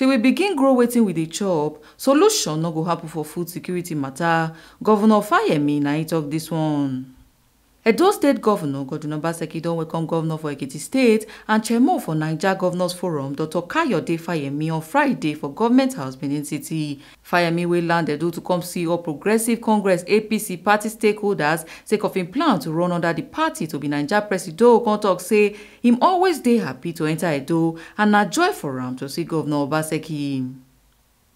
Till we begin grow wetin we dey chop, solution no go happen for food security matter. Governor Fayemi na he talk this one. Edo State Governor Godunor don welcome Governor for Ekiti State and Chairman for Naija Governors Forum, Dr. Kayode Fayemi, on Friday for Government House, Benin City. Fayemi wey land Edo to come see All Progressive Congress APC party stakeholders sake of him plan to run under the party to be Naija Presido. Come talk say him always dey happy to enter Edo and na joy for am to see Governor Obaseki.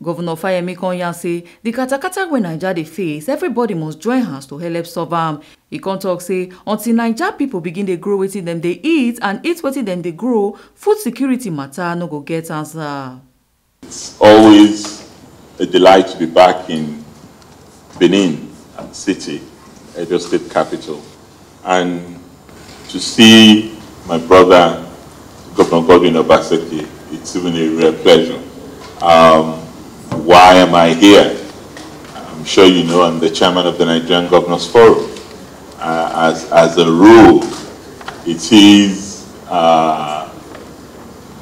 Governor Fayemi come yarn say the katakata wey Naija dey face, everybody must join hands to help solve am. He come talk say until Naija people begin dey grow wetin dem dey eat and eat wetin dem dey grow, food security matter no go get answer. It's always a delight to be back in Benin City, Edo State capital, and to see my brother, Governor Obaseki. It's even a real pleasure. Why am I here? I'm sure you know I'm the chairman of the Nigerian Governors Forum. As a rule, it is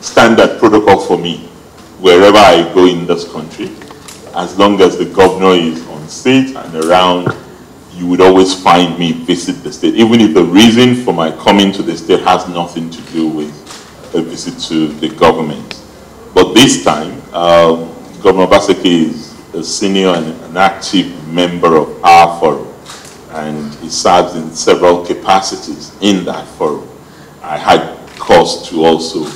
standard protocol for me wherever I go in this country. As long as the governor is on state and around, you would always find me visit the state, even if the reason for my coming to the state has nothing to do with a visit to the government. But this time, Governor Obaseki is a senior and an active member of our forum, and he serves in several capacities in that forum. I had cause to also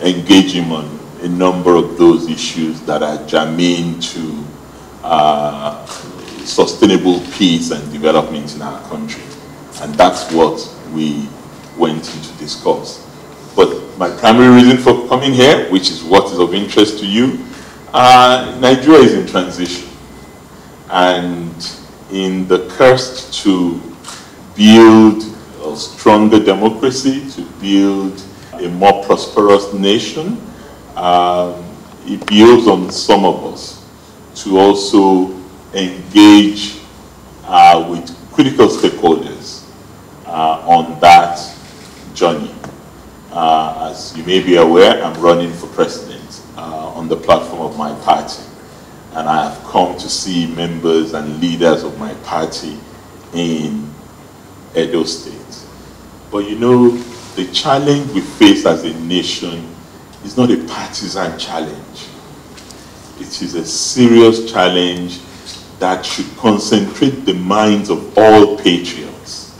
engage him on a number of those issues that are germane to sustainable peace and development in our country. And that's what we went into discuss. But my primary reason for coming here, which is what is of interest to you, Nigeria is in transition. And in the quest to build a stronger democracy, to build a more prosperous nation, it builds on some of us to also engage with critical stakeholders on that journey. As you may be aware, I'm running for president on the platform of my party. And I have come to see members and leaders of my party in Edo State. But you know, the challenge we face as a nation is not a partisan challenge. It is a serious challenge that should concentrate the minds of all patriots,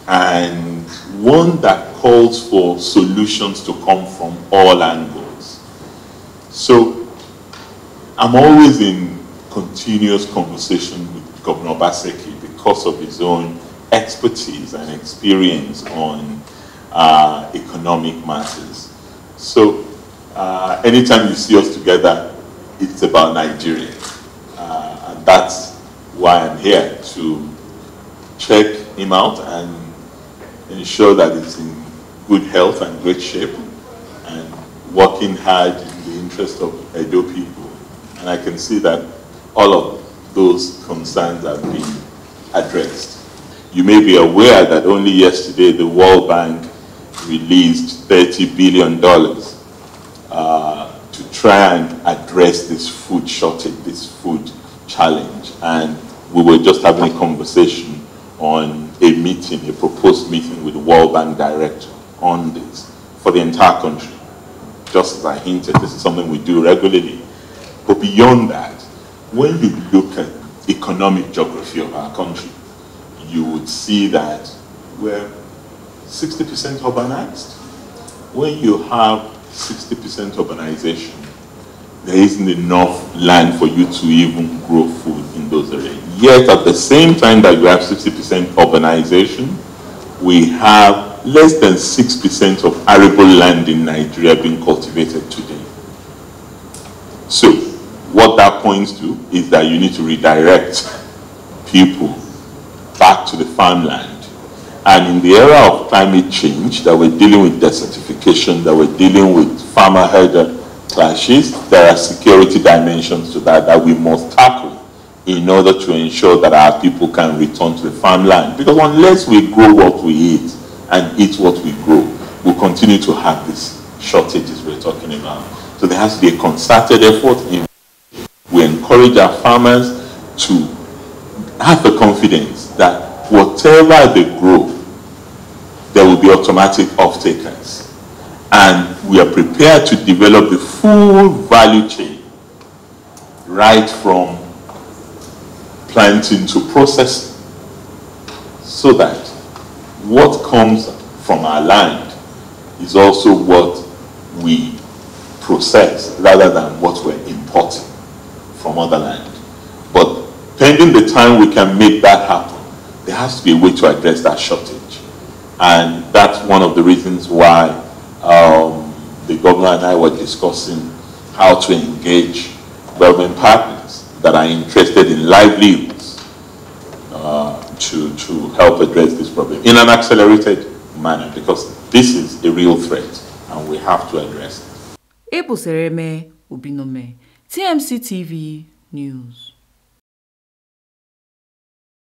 and one that calls for solutions to come from all angles. So I'm always in continuous conversation with Governor Obaseki because of his own expertise and experience on economic matters. So anytime you see us together, it's about Nigeria. And that's why I'm here, to check him out and ensure that it's in good health and great shape and working hard in the interest of Edo people. And I can see that all of those concerns have been addressed. You may be aware that only yesterday the World Bank released $30 billion to try and address this food shortage, this food challenge. And we were just having a conversation on a meeting, a proposed meeting with the World Bank director on this for the entire country. Just as I hinted, this is something we do regularly. But beyond that, when you look at economic geography of our country, you would see that we're 60% urbanized. When you have 60% urbanization, there isn't enough land for you to even grow food in those areas. Yet at the same time that we have 60% urbanization, we have less than 6% of arable land in Nigeria being cultivated today. So what that points to is that you need to redirect people back to the farmland. And in the era of climate change, that we're dealing with desertification, that we're dealing with farmer-herder clashes, there are security dimensions to that that we must tackle in order to ensure that our people can return to the farmland. Because unless we grow what we eat and eat what we grow, we'll continue to have these shortages we're talking about. So there has to be a concerted effort. We encourage our farmers to have the confidence that whatever they grow, there will be automatic off-takers. And we are prepared to develop the full value chain, right from planting to processing, so that what comes from our land is also what we process rather than what we're importing from other land. But pending the time we can make that happen, there has to be a way to address that shortage. And that's one of the reasons why the governor and I were discussing how to engage government partners that are interested in livelihoods to help address this problem in an accelerated manner, because this is a real threat and we have to address it. Ebo Sereme Ubinome, TMC TV News.